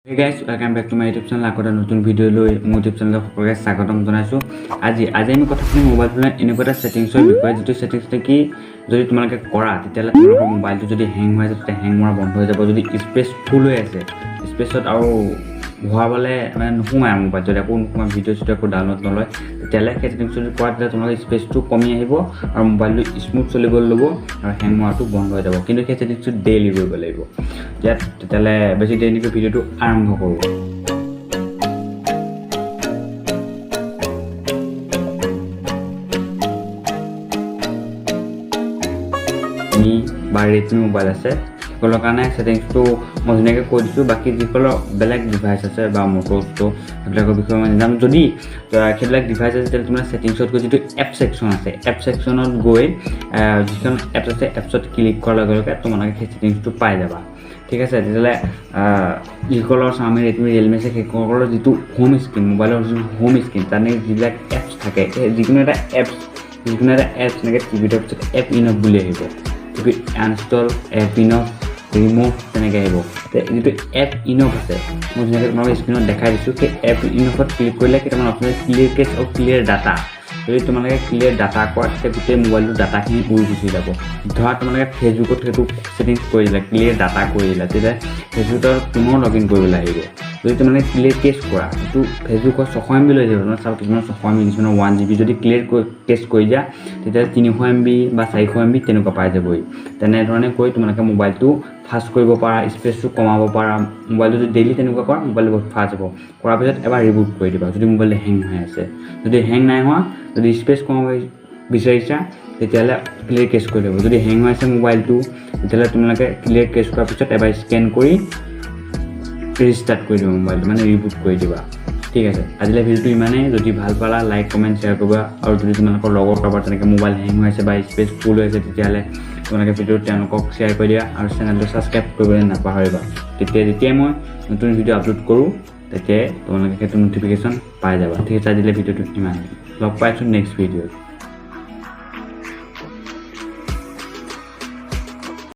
Hey guys, welcome back to my YouTube channel. Akota নতুন video লৈ মোৰ YouTube channel সকলোকে স্বাগতম জনাইছো। আজি আমি কথা পাতিম মোবাইল ফোনৰ এনেকুৱা সেটিংছৰ বিষয়ে যেটো সেটিংছ কি যদি তোমালোকে কৰা তেতিয়ালে তোমালোকৰ মোবাইলটো যদি হ্যাং হৈ যায় তেতিয়া হ্যাং মৰা বন্ধ হৈ যাব। যদি স্পেস ফুল হৈ আছে স্পেসত আৰু ভৰাবলে মানে নোসোমায় মোবাইল যদি আকৌ ভিডিও চিডিও আকৌ ডাউনলোড নলয় তেতিয়ালে সেই সেটিংছ যদি কৰা তেতিয়া তোমালোকৰ স্পেসটো কমি আহিব আৰু মোবাইলটো স্মুথ চলিবলৈ ল'ব আৰু হ্যাং মৰাটো বন্ধ হৈ যাব। কিন্তু সেই সেটিংছটো ডেইলি কৰিব লাগিব। তেতিয়ালে বেছি দেৰি নিকৈ ভিডিওটো আৰম্ভ কৰোঁ। বা ৰেডমি মোবাইল আছে সকলৰ কাৰণে সেটিংছটো মই ধুনীয়াকৈ কৈ দিছোঁ। বাকী যিসকলৰ বেলেগ ডিভাইচ আছে বা মটৰছটো সেইবিলাকৰ বিষয়ে মই নাজানো। যদি সেইবিলাক ডিভাইচ আছে তেতিয়া তোমাৰ সেটিংছত গৈ যিটো এপ সেকশ্যন আছে এপ সেকশ্যনত গৈ যিখন এপ আছে এপছত ক্লিক কৰাৰ লগে লগে তোমালোকে সেই সেটিংছটো পাই যাবা। ঠিক আছে, তেতিয়াহ'লে যিসকলৰ Xiaomi Redmi Realme আছে সেইসকলৰ যিটো হোম স্ক্ৰীণ মোবাইলৰ যিটো হোম স্ক্ৰীণ তাত যিবিলাক এপছ থাকে যিকোনো এটা এপছ এনেকৈ টিভিটোৰ পিছত এপ ইনফ বুলি আহিব। টিভি আনষ্টল এপ ইনফ ৰিমুভ তেনেকৈ আহিব। যিটো এপ ইনফ আছে মই ধুনীয়াকৈ তোমালোকৰ স্ক্ৰীণত দেখাই দিছোঁ। সেই এপ ইনফত ক্লিক কৰিলে কেইটামান অপশ্যন ক্লিয়াৰ কেছ আৰু ক্লিয়াৰ ডাটা। যদি তোমালোকে ক্লিয়াৰ ডাটা কৰা তেতিয়া গোটেই মোবাইলটোৰ ডাটাখিনি উৰি গুচি যাব। ধৰা তোমালোকে ফেচবুকত সেইটো সেটিংছ কৰি দিলা ক্লিয়াৰ ডাটা কৰি দিলা তেতিয়া ফেচবুকত পুনৰ লগ ইন কৰিবলৈ আহিব। যদি তোমালোকে ক্লিয়াৰ কেছ কৰা সেইটো ফেচবুকত 600 MB লৈ যাব। তোমাৰ চাওক কিছুমান 600 MB কিছুমান 1 GB যদি ক্লিয়াৰ কেছ কৰি দিয়া তেতিয়া 300 MB বা 400 MB তেনেকুৱা পাই যাবই। তেনেধৰণে কৰি তোমালোকে মোবাইলটো ফাষ্ট কৰিব পাৰা, স্পেচটো কমাব পাৰা। মোবাইলটো যদি ডেইলি তেনেকুৱা কৰা মোবাইলটো বহুত ফাষ্ট হ'ব। কৰাৰ পিছত এবাৰ ৰিবুট কৰি দিবা যদি মোবাইলটো হেং হৈ আছে। যদি হেং নাই হোৱা যদি স্পেচ কমাব বিচাৰিছা তেতিয়াহ'লে ক্লিয়াৰ কেছ কৰি ল'ব। যদি হেং হৈ আছে মোবাইলটো তেতিয়াহ'লে তোমালোকে ক্লিয়াৰ কেছ কৰাৰ পিছত এবাৰ স্কেন কৰি ৰিষ্টাৰ্ট কৰি দিবা মোবাইলটো মানে ৰিবুট কৰি দিবা। ঠিক আছে, আজিলৈ ভিডিঅ'টো ইমানেই। যদি ভাল পালা লাইক কমেণ্ট শ্বেয়াৰ কৰিবা আৰু যদি তোমালোকৰ লগৰ কাৰোবাৰ তেনেকৈ মোবাইল হেং হৈ আছে বা স্পেচ ফুল হৈ আছে তেতিয়াহ'লে তোমালোকে ভিডিঅ'টো তেওঁলোকক শ্বেয়াৰ কৰি দিয়া আৰু চেনেলটো ছাবস্ক্ৰাইব কৰিবলৈ নাপাহৰিবা। যেতিয়াই মই নতুন ভিডিঅ' আপলোড কৰোঁ তেতিয়াই তোমালোকে সেইটো ন'টিফিকেশ্যন পাই যাবা। ঠিক আছে, আজিলৈ ভিডিঅ'টো ইমানেই। লগ পাইছোঁ নেক্সট ভিডিঅ'ত।